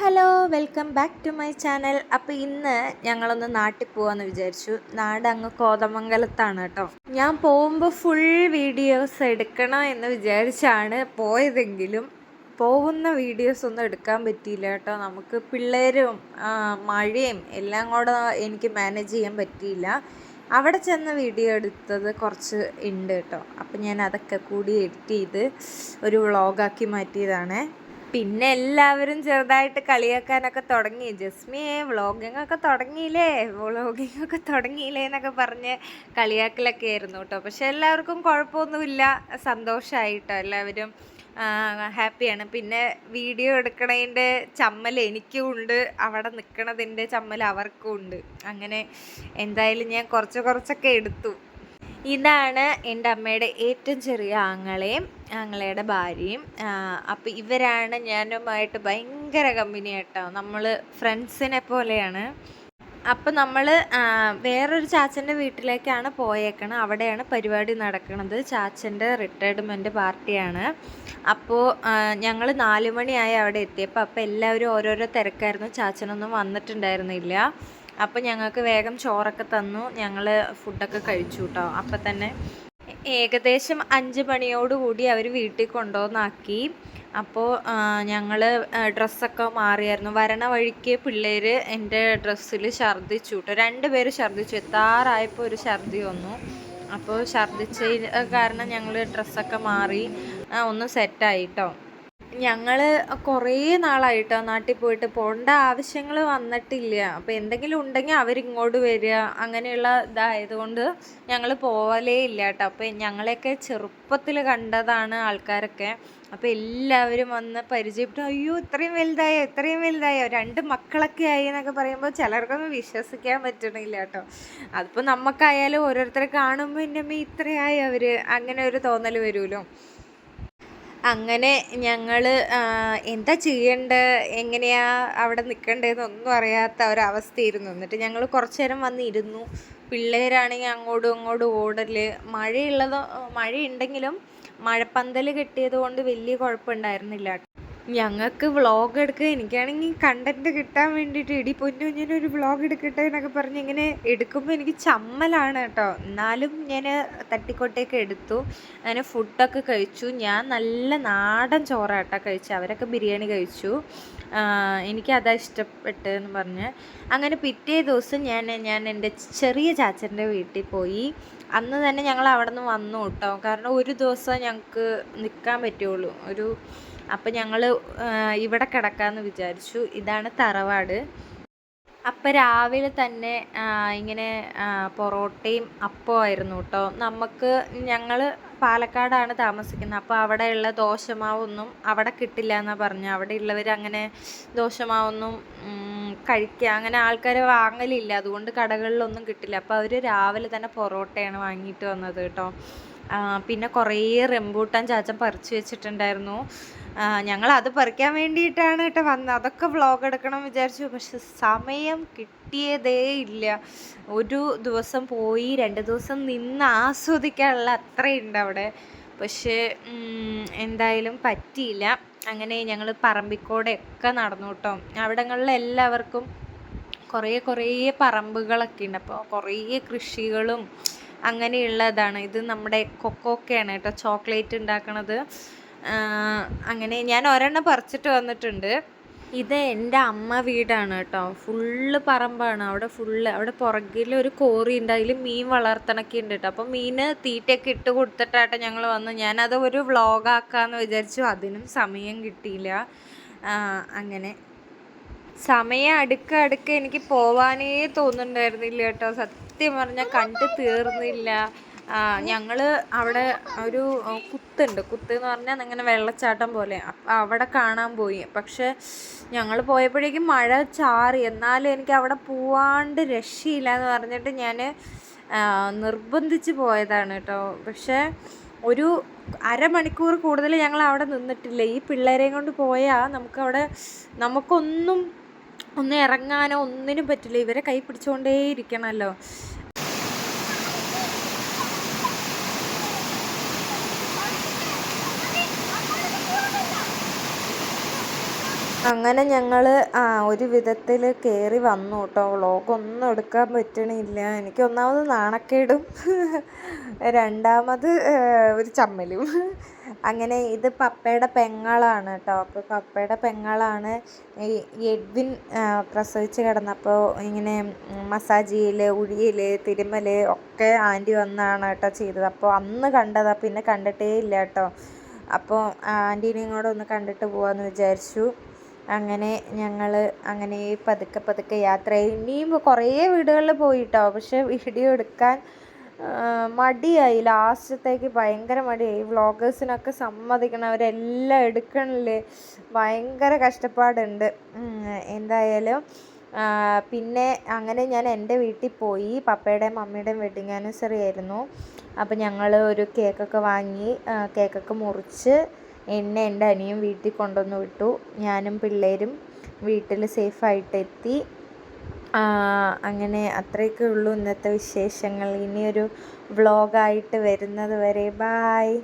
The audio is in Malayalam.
Hello welcome back to my channel. അപ്പോൾ ഇന്ന് ഞങ്ങളൊന്ന് നാട്ടിൽ പോകാമെന്ന് വിചാരിച്ചു. നാട് അങ്ങ് കോതമംഗലത്താണ് കേട്ടോ. ഞാൻ പോകുമ്പോൾ ഫുൾ വീഡിയോസ് എടുക്കണം എന്ന് വിചാരിച്ചാണ് പോയതെങ്കിലും പോകുന്ന വീഡിയോസ് ഒന്നും എടുക്കാൻ പറ്റിയില്ല കേട്ടോ. നമുക്ക് പിള്ളേരും മഴയും എല്ലാം കൂടെ എനിക്ക് മാനേജ് ചെയ്യാൻ പറ്റിയില്ല. അവിടെ ചെന്ന് വീഡിയോ എടുത്തത് കുറച്ച് ഉണ്ട് കേട്ടോ. അപ്പം ഞാൻ അതൊക്കെ കൂടി എഡിറ്റ് ചെയ്ത് ഒരു വ്ളോഗാക്കി മാറ്റിയതാണ്. പിന്നെ എല്ലാവരും ചെറുതായിട്ട് കളിയാക്കാനൊക്കെ തുടങ്ങി. ജസ്മിയെ വ്ളോഗിങ് ഒക്കെ തുടങ്ങിയില്ലേ എന്നൊക്കെ പറഞ്ഞ് കളിയാക്കലൊക്കെ ആയിരുന്നു കേട്ടോ. പക്ഷെ എല്ലാവർക്കും കുഴപ്പമൊന്നുമില്ല, സന്തോഷമായിട്ടോ. എല്ലാവരും ഹാപ്പിയാണ്. പിന്നെ വീഡിയോ എടുക്കണതിൻ്റെ ചമ്മൽ എനിക്കും ഉണ്ട്, അവിടെ നിൽക്കണതിൻ്റെ ചമ്മൽ അവർക്കും ഉണ്ട്. അങ്ങനെ എന്തായാലും ഞാൻ കുറച്ചൊക്കെ എടുത്തു. ഇതാണ് എൻ്റെ അമ്മയുടെ ഏറ്റവും ചെറിയ ആങ്ങളയുടെ ഭാര്യയും. അപ്പോൾ ഇവരാണ് ഞാനുമായിട്ട് ഭയങ്കര കമ്പനി കേട്ടോ. നമ്മൾ ഫ്രണ്ട്സിനെ പോലെയാണ്. അപ്പോൾ നമ്മൾ വേറൊരു ചാച്ചൻ്റെ വീട്ടിലേക്കാണ് പോയേക്കണം. അവിടെയാണ് പരിപാടി നടക്കുന്നത്. ചാച്ചൻ്റെ റിട്ടയർമെൻറ്റ് പാർട്ടിയാണ്. അപ്പോൾ ഞങ്ങൾ 4 മണിയായി അവിടെ എത്തിയപ്പോൾ. അപ്പോൾ എല്ലാവരും ഓരോരോ തിരക്കായിരുന്നു. ചാച്ചനൊന്നും വന്നിട്ടുണ്ടായിരുന്നില്ല. അപ്പോൾ ഞങ്ങൾക്ക് വേഗം ചോറൊക്കെ തന്നു. ഞങ്ങൾ ഫുഡൊക്കെ കഴിച്ചു കേട്ടോ. അപ്പം തന്നെ ഏകദേശം 5 മണിയോടുകൂടി അവർ വീട്ടിൽ കൊണ്ടുവന്നാക്കി. അപ്പോൾ ഞങ്ങൾ ഡ്രസ്സൊക്കെ മാറിയായിരുന്നു. വരണ വഴിക്ക് പിള്ളേർ എൻ്റെ ഡ്രസ്സിൽ ഛർദ്ദിച്ചു കേട്ടോ. 2 പേര് ഛർദ്ദിച്ചു. എത്താറായപ്പോൾ ഒരു ഛർദ്ദി വന്നു. അപ്പോൾ ഛർദ്ദിച്ച കാരണം ഞങ്ങൾ ഡ്രസ്സൊക്കെ മാറി ഒന്ന് സെറ്റായി കേട്ടോ. ഞങ്ങൾ കുറേ നാളായിട്ടോ നാട്ടിൽ പോകേണ്ട ആവശ്യങ്ങൾ വന്നിട്ടില്ല. അപ്പോൾ എന്തെങ്കിലും ഉണ്ടെങ്കിൽ അവരിങ്ങോട്ട് വരിക, അങ്ങനെയുള്ള ഇതായതുകൊണ്ട് ഞങ്ങൾ പോവലേ ഇല്ല കേട്ടോ. അപ്പോൾ ഞങ്ങളെയൊക്കെ ചെറുപ്പത്തിൽ കണ്ടതാണ് ആൾക്കാരൊക്കെ. അപ്പോൾ എല്ലാവരും വന്ന് പരിചയപ്പെട്ടു. അയ്യോ ഇത്രയും വലുതായോ 2 മക്കളൊക്കെ ആയി എന്നൊക്കെ പറയുമ്പോൾ ചിലർക്കൊന്നും വിശ്വസിക്കാൻ പറ്റണില്ല കേട്ടോ. അതിപ്പോൾ നമുക്കായാലും ഓരോരുത്തരെ കാണുമ്പോൾ എൻ്റെ അമ്മ ഇത്രയായി അവർ, അങ്ങനെ ഒരു തോന്നൽ വരുമല്ലോ. അങ്ങനെ ഞങ്ങൾ എന്താ ചെയ്യേണ്ടത്, എങ്ങനെയാ അവിടെ നിൽക്കേണ്ടതെന്നൊന്നും അറിയാത്ത ഒരവസ്ഥയായിരുന്നു. എന്നിട്ട് ഞങ്ങൾ കുറച്ച് നേരം വന്നിരുന്നു. പിള്ളേരാണെങ്കിൽ അങ്ങോട്ടും ഇങ്ങോട്ടും ഓടൽ. മഴയുണ്ടെങ്കിലും മഴപ്പന്തൽ കെട്ടിയത് കൊണ്ട് വലിയ കുഴപ്പമുണ്ടായിരുന്നില്ല. ഞങ്ങൾക്ക് വ്ളോഗ് എടുക്കുക, എനിക്കാണെങ്കിൽ കണ്ടൻറ്റ് കിട്ടാൻ വേണ്ടിയിട്ട് ഇടി പൊന്നു ഞാനൊരു വ്ളോഗ് എടുക്കട്ടെ എന്നൊക്കെ പറഞ്ഞ് ഇങ്ങനെ എടുക്കുമ്പോൾ എനിക്ക് ചമ്മലാണ് കേട്ടോ. എന്നാലും ഞാൻ തട്ടിക്കൊട്ടേക്ക് എടുത്തു. അങ്ങനെ ഫുഡൊക്കെ കഴിച്ചു. ഞാൻ നല്ല നാടൻ ചോറാട്ടോ കഴിച്ചു. അവരൊക്കെ ബിരിയാണി കഴിച്ചു. എനിക്കതാ ഇഷ്ടപ്പെട്ടെന്ന് പറഞ്ഞ്. അങ്ങനെ പിറ്റേ ദിവസം ഞാൻ എൻ്റെ ചെറിയ ചാച്ചൻ്റെ വീട്ടിൽ പോയി. അന്ന് തന്നെ ഞങ്ങൾ അവിടെ നിന്ന് വന്നു കേട്ടോ. കാരണം ഒരു ദിവസം ഞങ്ങൾക്ക് നിൽക്കാൻ പറ്റുള്ളൂ. അപ്പം ഞങ്ങൾ ഇവിടെ കിടക്കാമെന്ന് വിചാരിച്ചു. ഇതാണ് തറവാട്. അപ്പം രാവിലെ തന്നെ ഇങ്ങനെ പൊറോട്ടയും അപ്പമായിരുന്നു കേട്ടോ. ഞങ്ങൾ പാലക്കാടാണ് താമസിക്കുന്നത്. അപ്പോൾ അവിടെയുള്ള ദോശമാവൊന്നും അവിടെ കിട്ടില്ല എന്നാണ് പറഞ്ഞത്. അവിടെ ഉള്ളവർ അങ്ങനെ ദോശമാവൊന്നും കഴിക്കുക, അങ്ങനെ ആൾക്കാർ വാങ്ങലില്ല. അതുകൊണ്ട് കടകളിലൊന്നും കിട്ടില്ല. അപ്പോൾ അവർ രാവിലെ തന്നെ പൊറോട്ടയാണ് വാങ്ങിയിട്ട് വന്നത് കേട്ടോ. പിന്നെ കുറേ റംബൂട്ടാൻ ചാച്ചൻ പറിച്ചു വെച്ചിട്ടുണ്ടായിരുന്നു. ഞങ്ങളത് പറിക്കാൻ വേണ്ടിയിട്ടാണ് കേട്ടോ വന്നത്. അതൊക്കെ വ്ളോഗ് എടുക്കണം വിചാരിച്ചു. പക്ഷെ സമയം കിട്ടിയതേ ഇല്ല. ഒരു ദിവസം പോയി 2 ദിവസം നിന്ന് ആസ്വദിക്കാനുള്ള അത്രയുണ്ട് അവിടെ. പക്ഷേ എന്തായാലും പറ്റിയില്ല. അങ്ങനെ ഞങ്ങൾ പറമ്പിക്കൂടെയൊക്കെ നടന്നു കേട്ടോ. അവിടങ്ങളിൽ എല്ലാവർക്കും കുറേ പറമ്പുകളൊക്കെ ഉണ്ട്. അപ്പോൾ കുറേ കൃഷികളും അങ്ങനെയുള്ളതാണ്. ഇത് നമ്മുടെ കൊക്കോക്കയാണ് കേട്ടോ, ചോക്ലേറ്റ് ഉണ്ടാക്കണത്. അങ്ങനെ ഞാൻ ഒരെണ്ണം പറിച്ചിട്ട് വന്നിട്ടുണ്ട്. ഇത് എൻ്റെ അമ്മ വീടാണ് കേട്ടോ. ഫുള്ള് പറമ്പാണ്. അവിടെ പുറകിൽ ഒരു കോറി ഉണ്ട്. അതിൽ മീൻ വളർത്തണൊക്കെ ഉണ്ട് കേട്ടോ. അപ്പം മീൻ തീറ്റയൊക്കെ ഇട്ട് കൊടുത്തിട്ടാട്ടോ ഞങ്ങൾ വന്നു. ഞാനത് ഒരു വ്ളോഗാക്കാമെന്ന് വിചാരിച്ചു. അതിനും സമയം കിട്ടിയില്ല. അങ്ങനെ സമയം അടുക്ക എനിക്ക് പോവാനേ തോന്നുന്നുണ്ടായിരുന്നില്ല കേട്ടോ. സത്യം പറഞ്ഞാൽ കണ്ടു തീർന്നില്ല. ഞങ്ങൾ അവിടെ ഒരു കുത്ത് എന്ന് പറഞ്ഞാൽ അങ്ങനെ വെള്ളച്ചാട്ടം പോലെ. അപ്പം അവിടെ കാണാൻ പോയി. പക്ഷെ ഞങ്ങൾ പോയപ്പോഴേക്കും മഴ ചാറി. എന്നാലും എനിക്ക് അവിടെ പോവാണ്ട് രക്ഷയില്ല എന്ന് പറഞ്ഞിട്ട് ഞാൻ നിർബന്ധിച്ച് പോയതാണ് കേട്ടോ. പക്ഷേ ഒരു അരമണിക്കൂർ കൂടുതൽ ഞങ്ങൾ അവിടെ നിന്നിട്ടില്ല. ഈ പിള്ളേരെയും കൊണ്ട് പോയാൽ നമുക്കൊന്നും ഇറങ്ങാനോ ഒന്നിനും പറ്റില്ല. ഇവരെ കൈ പിടിച്ചുകൊണ്ടേ ഇരിക്കണമല്ലോ. അങ്ങനെ ഞങ്ങൾ ഒരു വിധത്തിൽ കയറി വന്നു കേട്ടോ. വ്ളോഗൊന്നും എടുക്കാൻ പറ്റണില്ല. എനിക്ക് ഒന്നാമത് നാണക്കേടും രണ്ടാമത് ഒരു ചമ്മലും. അങ്ങനെ ഇത് പപ്പയുടെ പെങ്ങളാണ് കേട്ടോ. അപ്പോൾ പപ്പയുടെ പെങ്ങളാണ് ഈ എഡ്വിൻ പ്രസവിച്ച് കിടന്നപ്പോൾ ഇങ്ങനെ മസാജ് ചെയ്യൽ, ഉഴിയൽ, തിരുമ്മൽ ഒക്കെ ആൻറ്റി വന്നാണ് കേട്ടോ ചെയ്തത്. അപ്പോൾ അന്ന് കണ്ടതാണ്, പിന്നെ കണ്ടിട്ടേ ഇല്ല കേട്ടോ. അപ്പോൾ ആൻറ്റീനെയും കൂടെ ഒന്ന് കണ്ടിട്ട് പോകാമെന്ന് വിചാരിച്ചു. അങ്ങനെ ഞങ്ങൾ അങ്ങനെ പതുക്കെ യാത്ര ചെയ്ത് ഇനിയും കുറേ വീടുകളിൽ പോയിട്ടോ. പക്ഷെ വീഡിയോ എടുക്കാൻ മടിയായി. ലാസ്റ്റത്തേക്ക് ഭയങ്കര മടിയായി. വ്ളോഗേഴ്സിനൊക്കെ സമ്മതിക്കണം, അവരെല്ലാം എടുക്കണില്ലേ, ഭയങ്കര കഷ്ടപ്പാടുണ്ട്. എന്തായാലും പിന്നെ അങ്ങനെ ഞാൻ എൻ്റെ വീട്ടിൽ പോയി. പപ്പയുടെയും മമ്മിയുടെയും വെഡിങ് ആനിവേഴ്സറി ആയിരുന്നു. അപ്പം ഞങ്ങൾ ഒരു കേക്കൊക്കെ വാങ്ങി, കേക്കൊക്കെ മുറിച്ച് എന്നെ എൻ്റെ അനിയും വീട്ടിൽ കൊണ്ടുവന്ന് വിട്ടു. ഞാനും പിള്ളേരും വീട്ടിൽ സേഫായിട്ട് എത്തി. അങ്ങനെ അത്രയൊക്കെ ഉള്ളൂ ഇന്നത്തെ വിശേഷങ്ങൾ. ഇനിയൊരു വ്ളോഗായിട്ട് വരുന്നത് വരെ ബായ്.